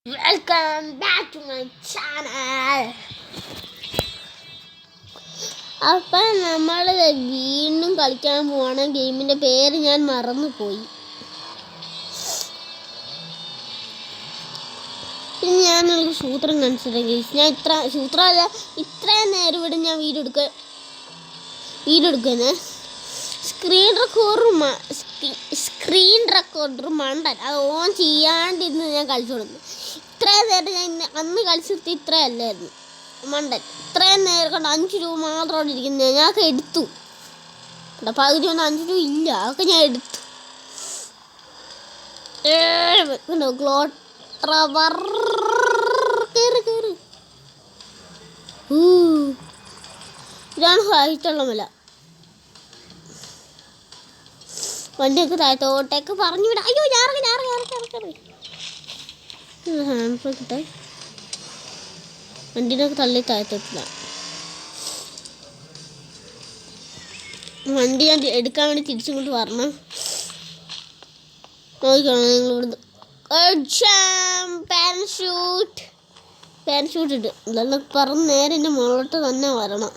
Welcome back to my channel. അപ്പം നമ്മൾ വീണ്ടും കളിക്കാൻ പോവാണ്. ഗെയിമിൻ്റെ പേര് ഞാൻ മറന്നുപോയി. പിന്നെ ഞാനൊരു സൂത്രം കാണിച്ചിട്ടുണ്ട് ഗെയ്സ്. ഞാൻ ഇത്രയും നേരം ഇവിടെ ഞാൻ വീഡിയോ എടുക്കുന്നത് സ്ക്രീൻ റെക്കോർഡർ മണ്ടൻ അത് ഓൺ ചെയ്യാണ്ടിരുന്ന് ഞാൻ കളിച്ചു കൊടുക്കുന്നു. ഇത്രയും നേരം ഞാൻ അന്ന് കളിച്ചിട്ട് ഇത്രയല്ലായിരുന്നു മണ്ടൻ. ഇത്രയും നേരം കൊണ്ട് 5 രൂപ മാത്രമാണ് ഇരിക്കുന്നത്. ഞാനൊക്കെ എടുത്തു. പകുതി ഒന്നും 5 രൂപ ഇല്ല, അതൊക്കെ ഞാൻ എടുത്തു. ഇതാണ് ഹൈറ്റുള്ള മല. വണ്ടിയൊക്കെ താഴത്തോട്ടേക്ക് പറഞ്ഞു വിടാം. അയ്യോ ഹാൻഡ് ബ്രേക്ക് ഇട്ടേ. വണ്ടീനൊക്കെ തള്ളി താഴത്തോട്ടില്ല. വണ്ടി ഞാൻ എടുക്കാൻ വേണ്ടി തിരിച്ചിങ്ങോട്ട് വരണം. നോക്കിക്കോണം നിങ്ങൾ ഇവിടുന്ന് പാരഷൂട്ട് ഇട്ട് ഇതെല്ലാം പറഞ്ഞ് നേരെ എൻ്റെ മുകളിലോട്ട് തന്നെ വരണം.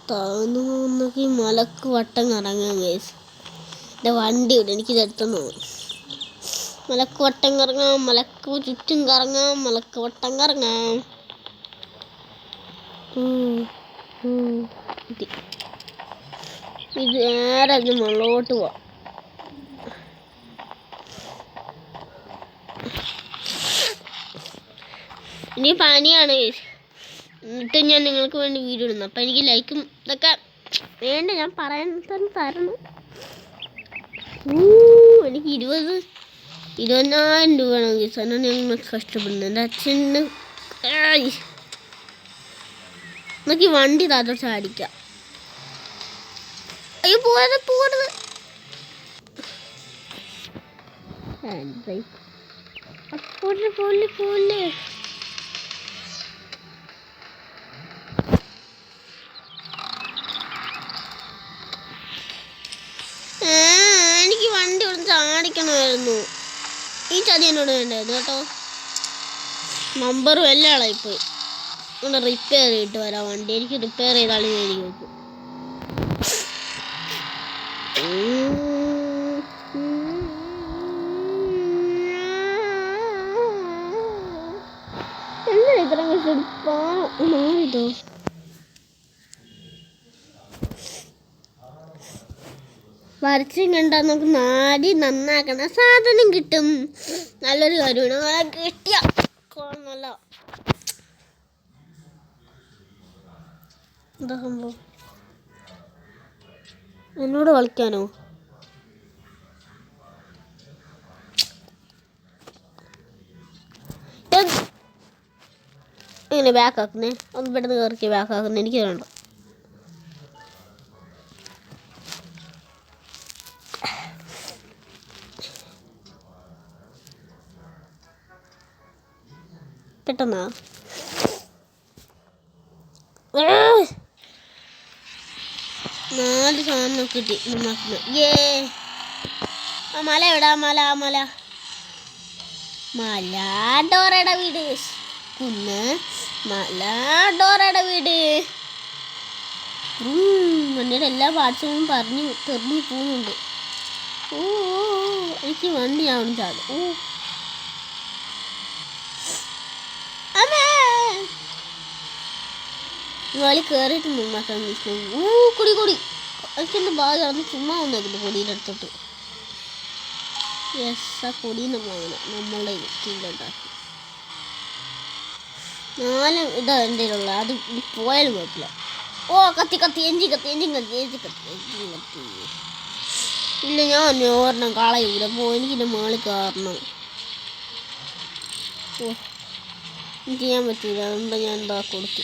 താന്നൊക്കെ ഈ മലക്ക് വട്ടം കറങ്ങാൻ ഗൈസ്. എൻ്റെ വണ്ടി ഇവിടെ എനിക്കിത് എടുത്തെന്ന് തോന്നുന്നു. മലക്ക് വട്ടം കറങ്ങാം, മലക്ക് ചുറ്റും കറങ്ങാം, മലക്ക് വട്ടം കറങ്ങാം. ഇത് നേരെ അത് മുകളിലോട്ട് പോവാം. ഇനി പനിയാണ്. എന്നിട്ട് ഞാൻ നിങ്ങൾക്ക് വേണ്ടി വീഡിയോ ഇടുന്നു. അപ്പം എനിക്ക് ലൈക്കും ഇതൊക്കെ വേണ്ട, ഞാൻ പറയാൻ തന്നെ തരണം. എനിക്ക് 20,000 രൂപ വേണം ഗീസ്. എന്നാണ് ഞങ്ങൾ കഷ്ടപ്പെടുന്നത്. എൻ്റെ അച്ഛന് നമുക്ക് വണ്ടി താഴെ ചാടിക്കാം. അയ്യോ പോകരുത് പോലെ. എനിക്ക് വണ്ടി ഇവിടെ ചാടിക്കണമായിരുന്നു. ഈ ചതി എന്നോട് വേണ്ടായിരുന്നു കേട്ടോ. നമ്പറും എല്ലാം ആളായിപ്പോയി. ഇവിടെ റിപ്പയർ ചെയ്തിട്ട് വരാം വണ്ടി. എനിക്ക് റിപ്പയർ ചെയ്താലും എനിക്ക് വെക്കും. എന്താ ഇത്ര മാറിട്ടോ. വരച്ചും കണ്ടാൽ നമുക്ക് നാടി നന്നാക്കണ സാധനം കിട്ടും. നല്ലൊരു കാര്യമാണ്. കിട്ടിയ നല്ല എന്താ സംഭവം? എന്നോട് കളിക്കാനോ? എങ്ങനെ ബാക്കാക്കുന്നേ? ഒന്ന് പെട്ടെന്ന് കയറിക്ക് ബാക്കാക്കുന്നേ. എനിക്ക് വേണ്ട. പെട്ടെന്നാ 4 സാധനം കിട്ടി. ആ മല എവിടാ? മല ഡോറയുടെ വീട്. കുന്ന് മല ഡോറയുടെ വീട്. വണ്ടിയുടെ എല്ലാ പാർട്സും തെറിഞ്ഞു പോകുന്നുണ്ട്. എനിക്ക് വണ്ടി ഞാൻ ചാടും. വലി കയറിയിട്ട് നിന്നാക്കാൻ കുടി എനിക്കെന്ത് ഭാഗം നടന്ന് ചുമ്മാ വന്നേക്കുന്നു കൊടിയുടെ അടുത്തോട്ട്. യെസ്, ആ കൊടി നമ്മളുടെ കീഴിലുണ്ടാക്കി 4 ഇതാ എൻ്റെ കയ്യിലുള്ള. അത് പോയാലും കുഴപ്പമില്ല. കത്തി എഞ്ചിൻ കത്തി. ഇല്ല, ഞാൻ ഒരെണ്ണം കളയൂല. എനിക്കിൻ്റെ മേളിൽ കയറണം. എനിക്ക് ചെയ്യാൻ പറ്റൂല. അതുകൊണ്ട് ഞാൻ എന്താ കൊടുത്തു.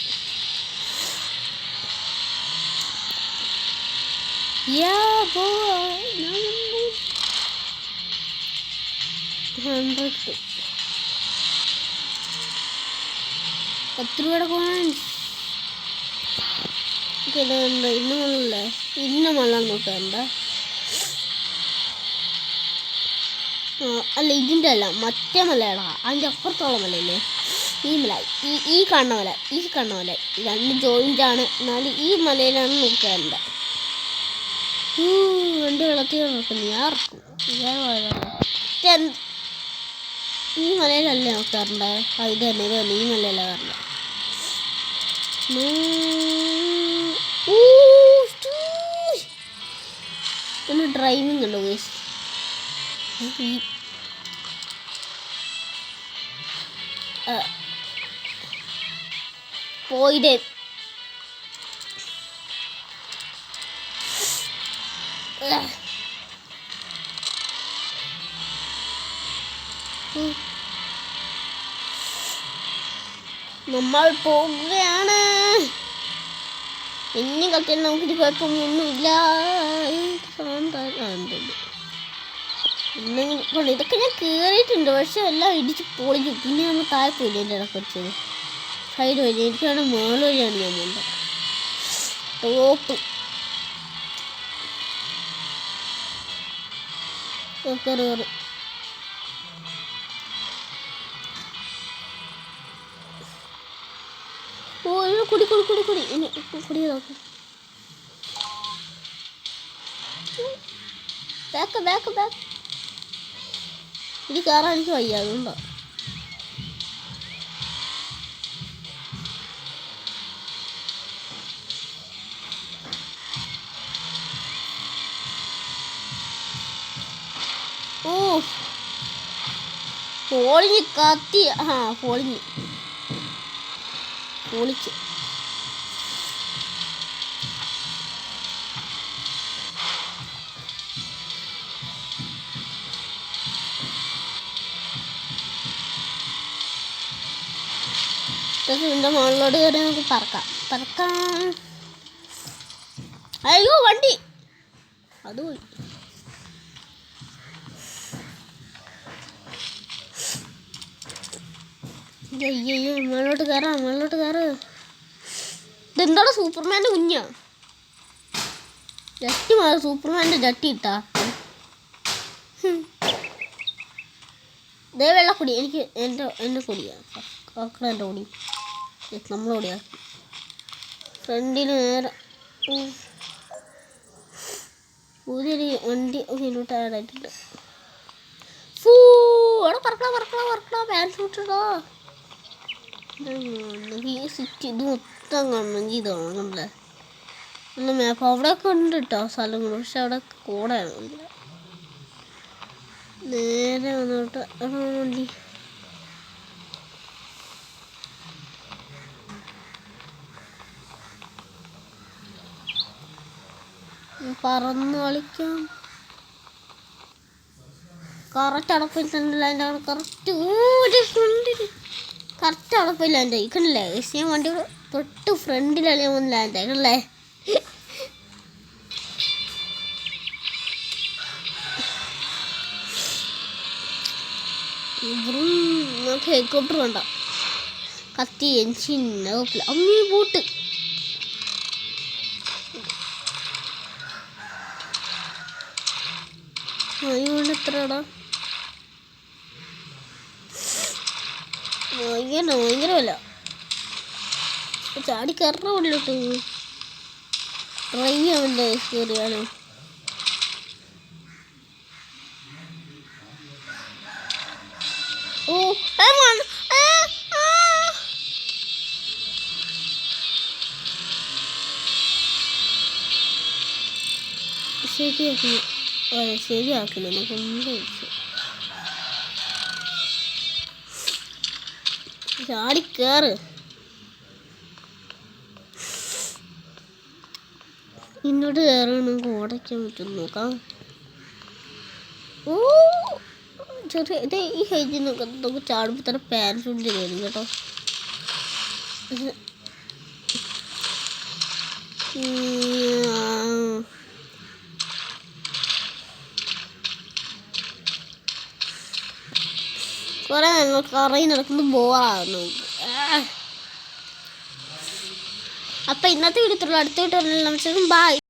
$10 കോയിൻസ്. ഇന്ന് മല്ല നോക്കണ്ട. അല്ല ഇതിൻ്റെ അല്ല മറ്റേ മലയാള അതിൻ്റെ അപ്പുറത്തുള്ള മലയില്ലേ ഈ മല ഈ കാണുന്ന മല രണ്ട് ജോയിൻ്റാണ്. എന്നാലും ഈ മലയിലാണ് നോക്കാറുണ്ട്. എൻ്റെ വെള്ളത്തിൽ നോക്കുന്നു ഈ മലയിലല്ലേ നോക്കാറുണ്ട്. ഇത് തന്നെ ഈ മലയിലാണ് കാറില്ല. ഒന്ന് ഡ്രൈവിംഗ് ഉണ്ടോ ഗൈസ്? പോയിടേ നമ്മൾ പോകുകയാണ്. ഇനി കളിക്കാൻ നമുക്കിത് കുഴപ്പമൊന്നുമില്ല. ഇതൊക്കെ ഞാൻ കയറിയിട്ടുണ്ട്, പക്ഷെ എല്ലാം ഇടിച്ച് പൊളിച്ചു. പിന്നെ നമ്മൾ താഴെ പോയില്ല. എൻ്റെ ഇടയ്ക്ക് വെച്ചത് സൈഡ് വഴി എനിക്കാണ് മേൾ വഴിയാണ് ഞാൻ പോകുന്നത്. ടോപ്പ് കയറി കുടി ഇനി കുടി നോക്കും. ബാക്ക് ഇത് കയറാൻ എനിക്ക് വയ്യ, അതുകൊണ്ടോ. പൊളിഞ്ഞ് കത്തി. പൊളിച്ചു. ഇതിൻ്റെ മുകളിലോട്ട് കയറി നമുക്ക് പറക്കാം. അയ്യോ വണ്ടി അത് പോയി. മുകളിലോട്ട് കയറ്. ഇതെന്താണോ സൂപ്പർമാൻ്റെ കുഞ്ഞാ? ജട്ടി മാറി സൂപ്പർമാൻ്റെ ജട്ടി ഇട്ടാ. ദേ വെള്ളക്കൊടി എനിക്ക് എൻ്റെ കൊടിയാണ്. എൻ്റെ കൊടി നമ്മളോടിയാ ഫ്രണ്ടിന് നേരെ പുതിയൊരു വണ്ടി ഇതിലോട്ട് ആഡായിട്ടുണ്ട്. അവിടെ പറക്കണം പാരഷൂട്ടോ. ഈ സിറ്റി ഇത് മൊത്തം കാണണമെങ്കിൽ ഇത് കാണണമല്ലേ. നല്ല മാപ്പ് അവിടെയൊക്കെ ഉണ്ട് കേട്ടോ സ്ഥലങ്ങൾ, പക്ഷെ അവിടെ കോടയാണ്. നേരെ വന്നോട്ട് വണ്ടി പറന്ന് കളിക്കാം. കറക്റ്റ് അടപ്പിൽ തന്നെ അതിൻ്റെ കറക്റ്റ് അടപ്പില്ല എൻ്റെ ഇക്കണല്ലേ. ഞാൻ വണ്ടിയുടെ തൊട്ട് ഫ്രണ്ടിലല്ലേ ഒന്ന് ലാൻഡ് ആയിക്കണല്ലേ. നമുക്ക് ഹെലികോപ്റ്റർ വേണ്ട, കത്തി എൻജിൻ അമ്മീ ബോട്ട്. എത്രടാ ഭയങ്കരമല്ല. ചാടി കയറ ഉള്ളിലോട്ട് ട്രൈ ആവണ്ടേ കയറിയാണ്. ശരിയാക്കില്ല എനിക്ക് ഒന്നും ചാടിക്കേറ്. ഇന്നോട്ട് കയറാൻ നമുക്ക് ഓടയ്ക്കാൻ പറ്റും നോക്കാം. ചെറിയ ഇത് ഈ ഹൈറ്റിൽ നോക്കാം. നമുക്ക് ചാടുമ്പോൾ തന്നെ പാരഷൂട്ട് തരും കേട്ടോ. കുറെ ഞങ്ങൾ കറങ്ങി നടക്കുന്നത് ബോറാകുന്നു. അപ്പം ഇന്നത്തെ വീഡിയോ അടുത്ത വീട്ടിൽ ബൈ.